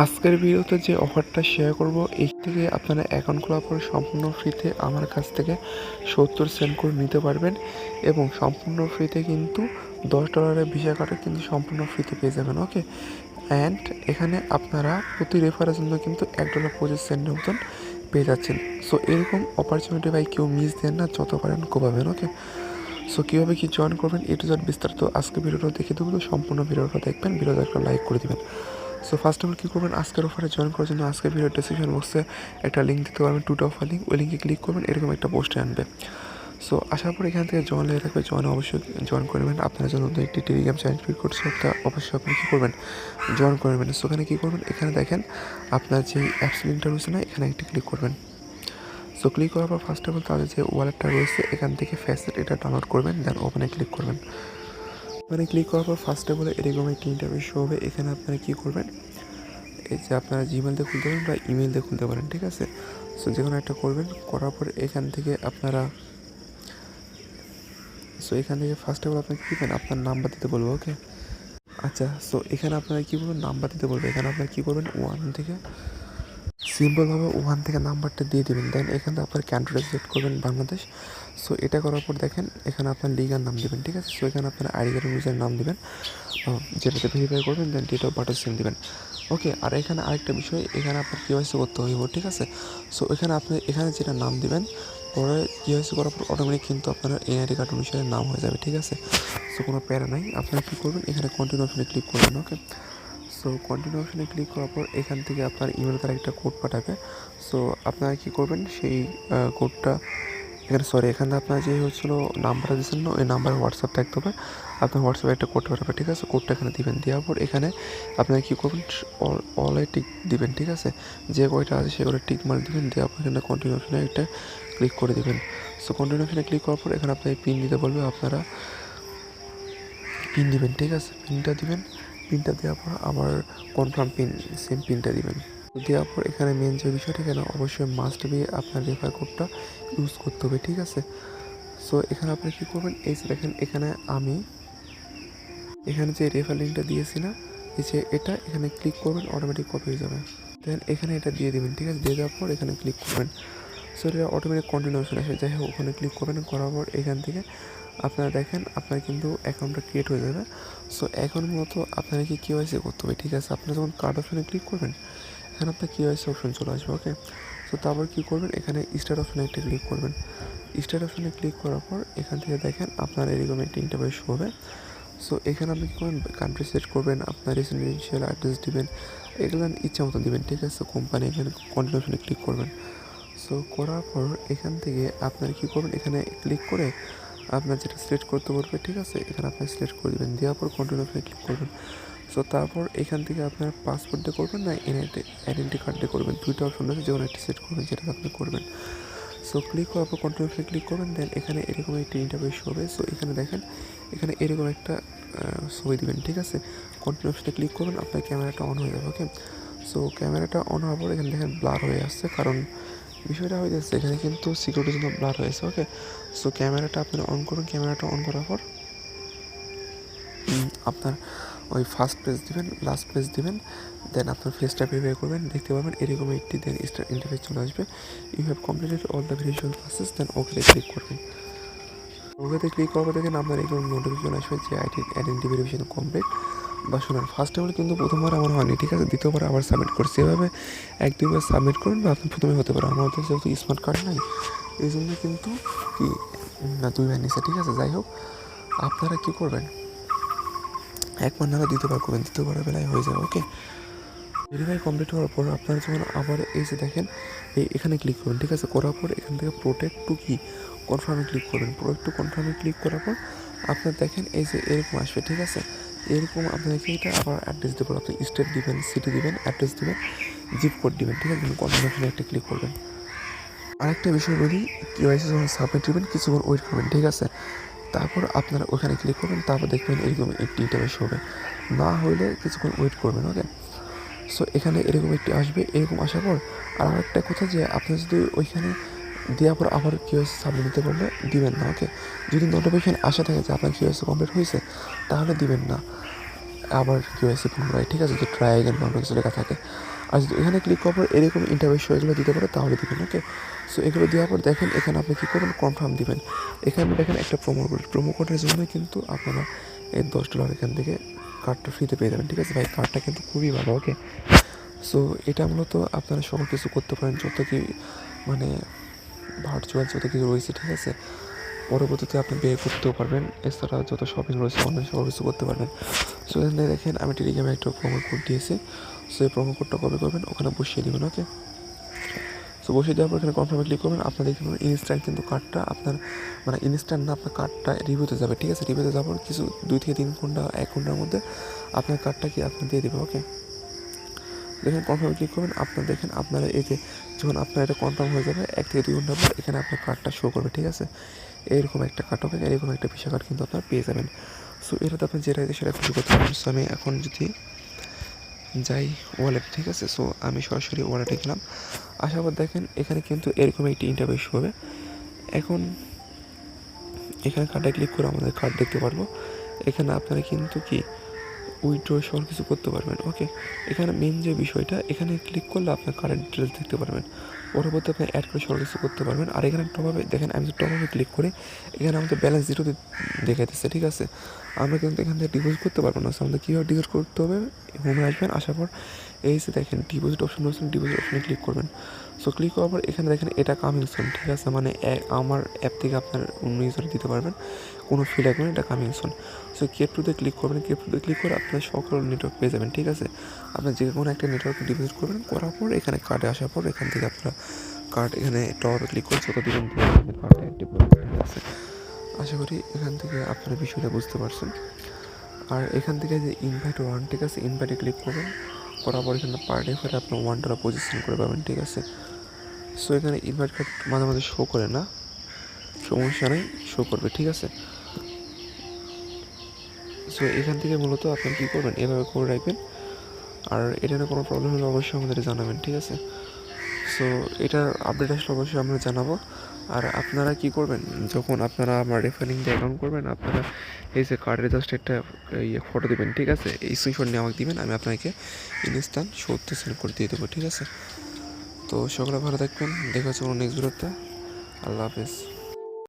আজকের ভিডিওতে যে অফারটা শেয়ার করব এই থেকে আপনারা অ্যাকাউন্ট খোলার পর সম্পূর্ণ ফ্রিতে আমার কাছ থেকে 70 সেন্ট করে নিতে পারবেন এবং সম্পূর্ণ ফ্রিতে কিন্তু $10 ভিসা কার্ডও কিন্তু সম্পূর্ণ ফ্রিতে পেয়ে যাবেন। ওকে, অ্যান্ড এখানে আপনারা প্রতি রেফারের জন্য কিন্তু $1.25 মতন পেয়ে যাচ্ছেন। সো এরকম অপরচুনিটি ভাই কেউ মিস দেন না, যত পারেন কোপাবেন। ওকে, সো কীভাবে কি জয়েন করবেন এ টু জেড বিস্তারিত আজকে ভিডিওটা দেখে দেবো, তো সম্পূর্ণ ভিডিওটা দেখবেন, ভিডিওটা একটা লাইক করে দেবেন। সো ফার্স্ট অফ অল কী করবেন, আজকের অফারে জয়েন করার জন্য আজকের ভিডিও ডেসক্রিপশন বক্সে একটা লিঙ্ক দিতে পারবেন, টুটা অফার লিঙ্ক, ওই লিঙ্কে ক্লিক করবেন, এরকম একটা পোস্টে আনবে। সো আসার পর এখান থেকে জয়েন লেগে থাকবে, জয়েন অবশ্যই জয়েন করে নেবেন। আপনার জন্য একটি টেলিগ্রাম চ্যানেল ক্রিয়েট করছে, একটা অবশ্যই আপনি কী করবেন, জয়েন করে নেবেন। সো এখানে কী করবেন, এখানে দেখেন আপনার যে অ্যাপস লিঙ্কটা রয়েছে না, এখানে একটি ক্লিক করবেন। সো ক্লিক করার পর ফার্স্ট অফ অল তাদের যে ওয়ালেটটা রয়েছে এখান থেকে ফ্যাসেট এটা ডাউনলোড করবেন, দেন ওপেনে ক্লিক করবেন। ওখানে ক্লিক করার পর ফার্স্ট অফ অল এরকম একটি ইন্টারভিউ শো হবে। এখানে আপনারা কী করবেন, এই যে আপনারা জিমেল দিয়ে খুলতে পারেন বা ইমেল দিয়ে খুলতে পারেন, ঠিক আছে। সো যে কোনো একটা করবেন, করার পর এখান থেকে আপনারা এখান থেকে ফার্স্ট অফ অল আপনাকে কী করবেন, আপনার নাম্বার দিতে বলবো। ওকে, আচ্ছা, সো এখানে আপনারা কী করবেন, নাম্বার দিতে বলবো। এখানে আপনারা কী করবেন, সিম্পলভাবে 1 থেকে নাম্বারটা দিয়ে দেবেন। দেন এখানে আপনার কান্ট্রি সিলেক্ট করবেন বাংলাদেশ। সো এটা করার পর দেখেন এখানে আপনার লিগাল নাম দেবেন, ঠিক আছে। সো এখানে আপনার আইডি কার্ড অনুযায়ী নাম দেবেন, যেটাতে ভেরিফাই করবেন, দেন ডেট অফ বার্থ সেম দেবেন। ওকে, আর এখানে আরেকটা বিষয়, এখানে আপনার কেওয়াইসি করতে হইব, ঠিক আছে। সো এখানে আপনি এখানে যেটা নাম দিবেন, পরে কেওয়াইসি করার পর অটোমেটিক কিন্তু আপনার এনআইডি কার্ড অনুসারে নাম হয়ে যাবে, ঠিক আছে। সো কোনো প্যারা নাই, আপনারা কী করবেন, এখানে কন্টিনিউ অপশনে ক্লিক করবেন। ওকে, সো কন্টিনিউ অপশনে ক্লিক করার পর এখান থেকে আপনার ইমেল তারা একটা কোড পাঠাবে। সো আপনারা কী করবেন, সেই কোডটা এখানে আপনার যে হচ্ছিলো নাম্বারটা দিচ্ছেন না, ওই নাম্বারে হোয়াটসঅ্যাপ থাকতে হবে, আপনার হোয়াটসঅ্যাপে একটা কোড পাঠাবে, ঠিক আছে। কোডটা এখানে দিবেন, দেওয়ার পর এখানে আপনারা কী করবেন, অলে টিক দিবেন, ঠিক আছে। যে কয়টা আছে সেগুলো টিক মার্ক দিবেন, দেওয়ার পর এখানে কন্টিনিউ অপশনে একটা ক্লিক করে দিবেন। সো কন্টিনিউ অপশনে ক্লিক করার পর এখানে আপনার পিন দিতে বলবে, আপনারা পিন দিবেন, ঠিক আছে। পিনটা দিবেন, পিনটা দেওয়ার পর আবার কনফার্ম পিন, সেম পিনটা দিবেন। দেওয়ার পর এখানে মেন যে বিষয়টা, এখানে অবশ্যই মাস্ট বি আপনার রেফার কোডটা ইউজ করতে হবে, ঠিক আছে। সো এখানে আপনি কী করবেন, এই যে দেখেন এখানে আমি এখানে যে রেফার লিঙ্কটা দিয়েছি না, এই যে এটা এখানে ক্লিক করবেন, অটোমেটিক কপি হয়ে যাবে। দেন এখানে এটা দিয়ে দেবেন, ঠিক আছে। দিয়ে দেওয়ার পর এখানে ক্লিক করবেন। সো এটা অটোমেটিক কন্টিনিউশন আসে, যাই হোক ওখানে ক্লিক করবেন। করার পর এখান থেকে আপনারা দেখেন আপনার কিন্তু অ্যাকাউন্টটা ক্রিয়েট হয়ে যাবে। সো এখন মূলত আপনারা কি কেওয়াইসি করতে হবে, ঠিক আছে। আপনারা যখন কার্ড অপশনে ক্লিক করবেন, এখানে আপনার কেওয়াইসি অপশন চলে আসবে। ওকে, সো তারপর কী করবেন, এখানে স্টার্ট অপশনে একটা ক্লিক করবেন। স্টার্ট অপশনে ক্লিক করার পর এখান থেকে দেখেন আপনার এরকম একটা ইন্টারভিউ শো হবে। সো এখানে আপনি কী করবেন, কান্ট্রি সিলেক্ট করবেন, আপনার রেসিডেন্সিয়াল অ্যাড্রেস দিবেন, এগুলো ইচ্ছা মতো দিবেন, ঠিক আছে। কোম্পানি এখানে কন্টিনিউ অপশনে ক্লিক করবেন। সো করার পর এখান থেকে আপনারা কী করবেন, এখানে ক্লিক করে আপনার যেটা সিলেক্ট করতে বলবে, ঠিক আছে, এখানে আপনি সিলেক্ট করে দেবেন, দেওয়ার পর কন্টিনিউ অপশনে ক্লিক করবেন। সো তারপর এখান থেকে আপনার পাসপোর্ট দিয়ে করবেন না আইডেন্টি কার্ড দিয়ে করবেন, দুইটা অপশন আছে, যে কোনো একটা সিলেক্ট করবেন, যেটা আপনি করবেন। সো ক্লিক করার পর কন্টিনিউ অপশনে ক্লিক করবেন। দেন এখানে এরকম একটি ইন্টারভিউ শো হবে। সো এখানে দেখেন এখানে এরকম একটা ছবি দেবেন, ঠিক আছে। কন্টিনিউ অপশনে ক্লিক করবেন, আপনার ক্যামেরাটা অন হয়ে যাবে। ওকে, সো ক্যামেরাটা অন হওয়ার পর এখানে দেখেন ব্লার হয়ে আসছে, কারণ বিষয়টা হয়ে যাচ্ছে এখানে কিন্তু সিকিউরিটির জন্য ব্লার হয়েছে। ওকে, সো ক্যামেরাটা আপনারা অন করুন। ক্যামেরাটা অন করার পর আপনার ওই ফার্স্ট পেজ দিবেন, লাস্ট পেজ দিবেন, দেন আপনার ফেসটা ভেরিফাই করবেন, দেখতে পাবেন এরকম একটি দেন স্টার ইন্টারফেস চলে আসবে। You have completed all the verification process, then ওকেতে ক্লিক করবেন। ওকেতে ক্লিক করার পর দেখেন আপনার এরকম নোটিফিকেশন আসবে যে আইডেন্টি ভেরিফিকেশন কমপ্লিট। বা শুনুন, ফার্স্ট অফ অল কিন্তু প্রথমবার আমার হয়নি, ঠিক আছে। দ্বিতীয়বার আবার সাবমিট করছি, এভাবে 1-2বার সাবমিট করুন, বা আপনি প্রথমে হতে পারে। আমাদের যেহেতু স্মার্ট কার্ড নাই, এই জন্য কিন্তু কি না 2বার নিছে, ঠিক আছে। যাই হোক, আপনারা কী করবেন, একবার নাহলে দ্বিতীয়বার করবেন, দ্বিতীয়বারের বেলায় হয়ে যাবে। ওকে, ভেরিফাই কমপ্লিট হওয়ার পর আপনারা যখন আবার এই যে দেখেন এখানে ক্লিক করবেন, ঠিক আছে। করার পর এখান থেকে প্রোটেক্ট টু কি কনফার্মে ক্লিক করবেন। প্রোটেক্ট টু কনফার্মে ক্লিক করার পর আপনার দেখেন এই যে এরকম আসবে, ঠিক আছে। এরকম আপনাকে এটা আবার অ্যাড্রেস দেবেন, আপনি স্টেট দিবেন, সিটি দিবেন, অ্যাড্রেস দিবেন, জিপ কোড দিবেন, ঠিক আছে। কনফার্মেশনে একটা ক্লিক করবেন। আরেকটা বিষয় বলি, কেওয়াইসি যখন সাবমিট দিবেন কিছুক্ষণ ওয়েট করবেন, ঠিক আছে। তারপর আপনারা ওখানে ক্লিক করবেন, তারপর দেখবেন এরকম একটি ইন্টারভিউ হবে। না হলে কিছুক্ষণ ওয়েট করবেন। ওকে, সো এখানে এরকম একটি আসবে। এরকম আসার পর আর একটা কথা, যে আপনি যদি ওইখানে দেওয়ার পর আবার কেওয়াইসি সাবমিট দিতে বললে দিবেন না। ওকে, যদি নোটিফিকেশন আসা থাকে যে আপনার কেওয়াইসি কমপ্লিট হয়েছে, তাহলে দিবেন না। আবার কেওয়াইসি পুনরায়, ঠিক আছে, যে ট্রাই অ্যাগেন বা কিছু লেখা থাকে। আর যদি এখানে ক্লিক করার পর এরকম ইন্টারভিউ এগুলো দিতে পারে তাহলে দিবেন। ওকে, সো এগুলো দেওয়ার পর দেখেন এখানে আপনি কী করবেন, কনফার্ম দিবেন। এখানে দেখেন একটা প্রোমো কোডের জন্য কিন্তু আপনারা এই $10 এখান থেকে কার্ডটা ফ্রিতে পেয়ে যাবেন। ঠিক আছে ভাই, কার্ডটা কিন্তু খুবই ভালো। ওকে, সো এটা মূলত আপনারা সকল কিছু করতে পারেন, যত কি মানে ভার্চুয়াল যত কিছু রয়েছে, ঠিক আছে, পরবর্তীতে আপনি পে করতেও পারবেন। এছাড়া যত শপিং রয়েছে অনলাইন সব কিছু করতে পারবেন। সো এখানে দেখেন আমি টেলিগ্রামে একটা প্রোমো কোড দিয়েছি। সো এই প্রোমো কোডটা কপি করবেন, ওখানে বসিয়ে দেবেন। ওকে, সো বসিয়ে দেওয়ার পর এখানে কনফার্মে ক্লিক করবেন। আপনার দেখবেন ইনস্ট্যান্ট কিন্তু কার্ডটা আপনার মানে ইনস্ট্যান্ট না, আপনার কার্ডটা রিভিউতে যাবে। ঠিক আছে, রিভিউতে যাওয়ার কিছু 2 থেকে 3 ঘন্টা 1 ঘন্টার মধ্যে আপনার কার্ডটা কি আপনার দিয়ে দেবে। ওকে, দেখেন কনফার্মে ক্লিক করবেন। আপনার দেখেন আপনারা এই যে যখন আপনার এটা কনফার্ম হয়ে যাবে 1 থেকে 2 ঘন্টা পর এখানে আপনার কার্ডটা শো করবে। ঠিক আছে, এরকম একটা কার্ড হবে, এরকম একটা ভিসা কার্ড কিন্তু আপনার পেয়ে যাবেন। সো এটাতে আপনি যেটা সেটা খুশি করতে পারবেন। সো আমি এখন যদি যাই ওয়ালেট, ঠিক আছে, সো আমি সরাসরি ওয়ালেটে গেলাম। আসার পর দেখেন এখানে কিন্তু এরকম একটি ইন্টারভিউ শো হবে। এখন এখানে কার্ডে ক্লিক করে আমাদের কার্ড দেখতে পারবো। এখানে আপনারা কিন্তু কি উইথড্র সব কিছু করতে পারবেন। ওকে, এখানে মেন যে বিষয়টা, এখানে ক্লিক করলে আপনার কার্ডের ডিটেলস দেখতে পারবেন। পরবর্তী আপনি অ্যাড করে সব কিছু করতে পারবেন। আর এখানে টপআপে দেখেন, আমি যদি টপআপে ক্লিক করি এখানে আমাদের ব্যালেন্স জিরোতে দেখাইতেছে। ঠিক আছে, আমরা কিন্তু এখান থেকে ডিপোজিট করতে পারবো না। আমাদের কীভাবে ডিপোজিট করতে হবে, হোমে আসবেন, আসার পর এই যে দেখেন ডিপোজিট অপশন রয়েছে, ডিপোজিট অপশনে ক্লিক করবেন। সো ক্লিক করার পর এখানে দেখেন এটা কামিং সুন। ঠিক আছে, মানে আমার অ্যাপ থেকে আপনার অন্য ইউজারে দিতে পারবেন, কোনো ফি লাগবে না, এটা কামিং সুন। সো ক্রিপ্টোতে ক্লিক করবেন, ক্রিপ্টোতে ক্লিক করে আপনার সকল নেটওয়ার্ক পেয়ে যাবেন। ঠিক আছে, আপনার যে কোনো একটা নেটওয়ার্কে ডিপোজিট করবেন, করার পর এখানে কার্ডে আসার পর এখান থেকে আপনারা কার্ড এখানে টপে ক্লিক করে যত দিবেন কার্ডটা অ্যাক্টিভ করবেন। ঠিক আছে, আশা করি এখান থেকে আপনারা বিষয়টা বুঝতে পারছেন। আর এখান থেকে যে ইনভাইট ওয়ান, ঠিক আছে, ইনভাইটে ক্লিক করবেন, করার পর এখানে পার ডে করে আপনার $1 পজিশন করে পাবেন। ঠিক আছে, সো এখানে ইনভাইট কার্ড মাঝে মাঝে শো করে না, সমস্যা নেই, শো করবে। ঠিক আছে, সো এখান থেকে মূলত আপনি কী করবেন, এভাবে করে রাখবেন। আর এটা কোনো প্রবলেম হলে অবশ্যই আমাদের জানাবেন। ঠিক আছে, সো এটার আপডেট আসলে অবশ্যই আমরা জানাবো। আর আপনারা কি করবেন, যখন আপনারা আমার রেফারিং দিয়ে অ্যাকাউন্ট করবেন, আপনারা এই যে কার্ডের জাস্ট একটা ফটো দেবেন। ঠিক আছে, এই স্ক্রিনশট নিয়ে আমাকে দিবেন, আমি আপনাকে ইনস্ট্যান্ট 70 সেন্ড করে দিয়ে দেবো। ঠিক আছে, তো সকলে ভালো থাকবেন, দেখা হচ্ছে কোনো নেক্সট ভিডিওতে। আল্লাহ হাফেজ।